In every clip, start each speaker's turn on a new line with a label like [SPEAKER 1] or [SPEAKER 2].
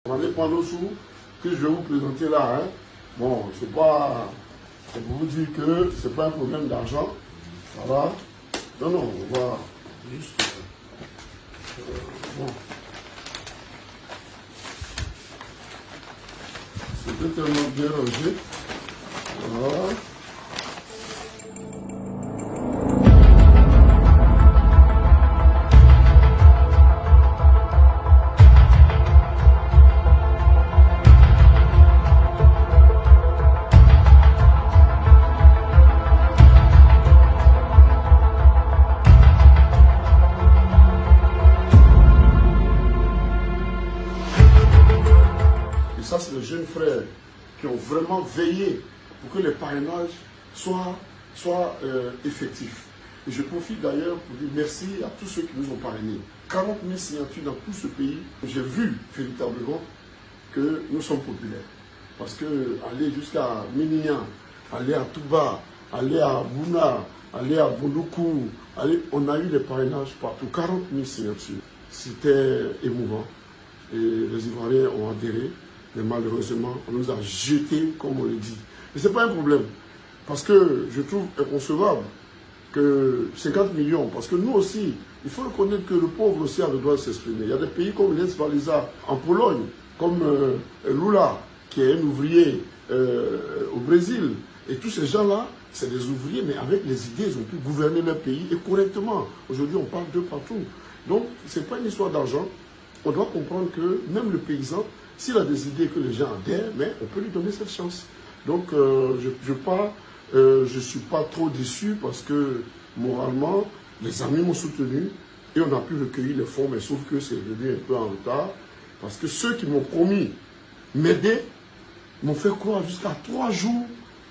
[SPEAKER 1] On allait prendre sous que je vais vous présenter là. Hein. Bon, c'est pas. C'est pour vous dire que c'est pas un problème d'argent. Voilà. Non, non, on va juste. Bon. C'était tellement bien rangé. Voilà. Ça, c'est les jeunes frères qui ont vraiment veillé pour que les parrainages soient effectifs. Et je profite d'ailleurs pour dire merci à tous ceux qui nous ont parrainés. 40 000 signatures dans tout ce pays. J'ai vu véritablement que nous sommes populaires. Parce que aller jusqu'à Ménignan, aller à Touba, aller à Bouna, aller à Bouloukou, on a eu des parrainages partout. 40 000 signatures. C'était émouvant. Et les Ivoiriens ont adhéré. Mais malheureusement, on nous a jetés, comme on le dit. Mais ce n'est pas un problème. Parce que je trouve inconcevable que 50 millions, parce que nous aussi, il faut reconnaître que le pauvre aussi a le droit de s'exprimer. Il y a des pays comme Lens Walesa en Pologne, comme Lula, qui est un ouvrier au Brésil. Et tous ces gens-là, c'est des ouvriers, mais avec les idées, ils ont pu gouverner leur pays et correctement. Aujourd'hui, on parle d'eux partout. Donc, ce n'est pas une histoire d'argent. On doit comprendre que même le paysan, s'il a des idées que les gens adhèrent, mais on peut lui donner cette chance. Donc, je ne suis pas trop déçu parce que, moralement, les amis m'ont soutenu et on a pu recueillir les fonds, mais sauf que c'est venu un peu en retard. Parce que ceux qui m'ont promis m'aider m'ont fait croire jusqu'à 3 jours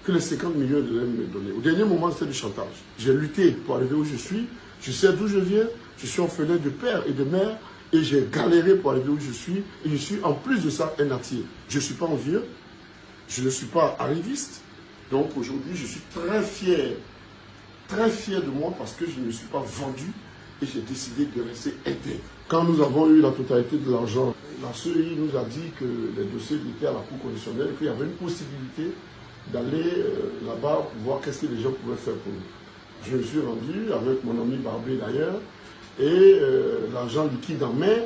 [SPEAKER 1] que les 50 millions devaient me donner. Au dernier moment, c'était du chantage. J'ai lutté pour arriver où je suis. Je sais d'où je viens. Je suis orphelin de père et de mère. Et j'ai galéré pour arriver où je suis. Et je suis en plus de ça un natier. Je ne suis pas envieux. Je ne suis pas arriviste. Donc aujourd'hui, je suis très fier de moi parce que je ne me suis pas vendu et j'ai décidé de rester intègre. Quand nous avons eu la totalité de l'argent, la CEI nous a dit que les dossiers étaient à la Cour constitutionnelle et qu'il y avait une possibilité d'aller là-bas pour voir qu'est-ce que les gens pouvaient faire pour nous. Je me suis rendu avec mon ami Barbé d'ailleurs. Et l'argent liquide en main,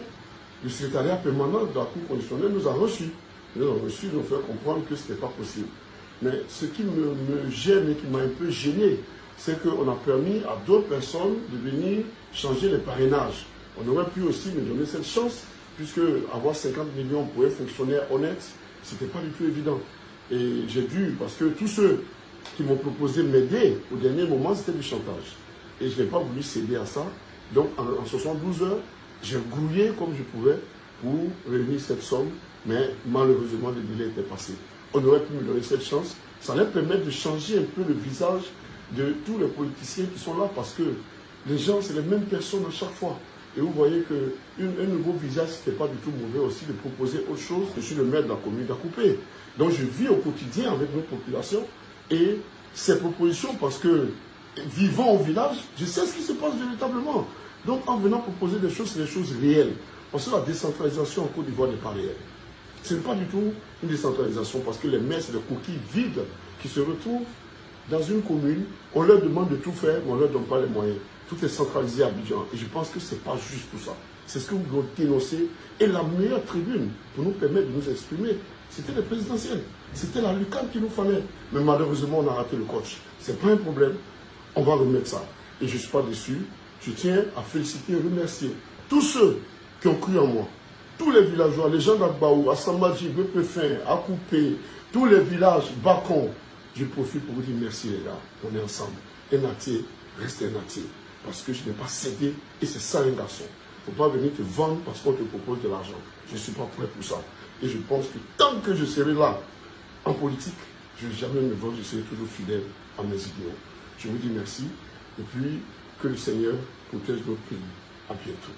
[SPEAKER 1] le secrétariat permanent de la Cour constitutionnelle nous a reçus. Ils nous ont reçus, nous ont fait comprendre que ce n'était pas possible. Mais ce qui me gêne et qui m'a un peu gêné, c'est qu'on a permis à d'autres personnes de venir changer les parrainages. On aurait pu aussi me donner cette chance, puisque avoir 50 millions pour un fonctionnaire honnête, ce n'était pas du tout évident. Et j'ai dû, parce que tous ceux qui m'ont proposé m'aider, au dernier moment, c'était du chantage. Et je n'ai pas voulu céder à ça. Donc, en 72 heures, j'ai grouillé comme je pouvais pour réunir cette somme, mais malheureusement, le délai était passé. On aurait pu me donner cette chance. Ça allait permettre de changer un peu le visage de tous les politiciens qui sont là, parce que les gens, c'est les mêmes personnes à chaque fois. Et vous voyez qu'un nouveau visage, ce n'était pas du tout mauvais aussi de proposer autre chose. Je suis le maire de la commune d'Akoupé. Donc, je vis au quotidien avec notre population et ces propositions, parce que vivant au village, je sais ce qui se passe véritablement. Donc, en venant proposer des choses, c'est des choses réelles. Parce que la décentralisation en Côte d'Ivoire n'est pas réelle. Ce n'est pas du tout une décentralisation, parce que les maires, c'est des coquilles vides qui se retrouvent dans une commune. On leur demande de tout faire, mais on ne leur donne pas les moyens. Tout est centralisé à Abidjan. Et je pense que ce n'est pas juste tout ça. C'est ce que vous devez dénoncer. Et la meilleure tribune pour nous permettre de nous exprimer, c'était les présidentielles. C'était la lucarne qu'il nous fallait. Mais malheureusement, on a raté le coach. Ce n'est pas un problème. On va remettre ça. Et je ne suis pas déçu. Je tiens à féliciter et remercier tous ceux qui ont cru en moi. Tous les villageois, les gens d'Agbaou, à Samadji, Bepefin, à Koupé, tous les villages, Bacon. Je profite pour vous dire merci les gars. On est ensemble. Un natier reste un natier. Parce que je n'ai pas cédé et c'est ça un garçon. Il ne faut pas venir te vendre parce qu'on te propose de l'argent. Je ne suis pas prêt pour ça. Et je pense que tant que je serai là en politique, je ne vais jamais me vendre, je serai toujours fidèle à mes idéaux. Je vous dis merci et puis que le Seigneur protège notre pays. À bientôt.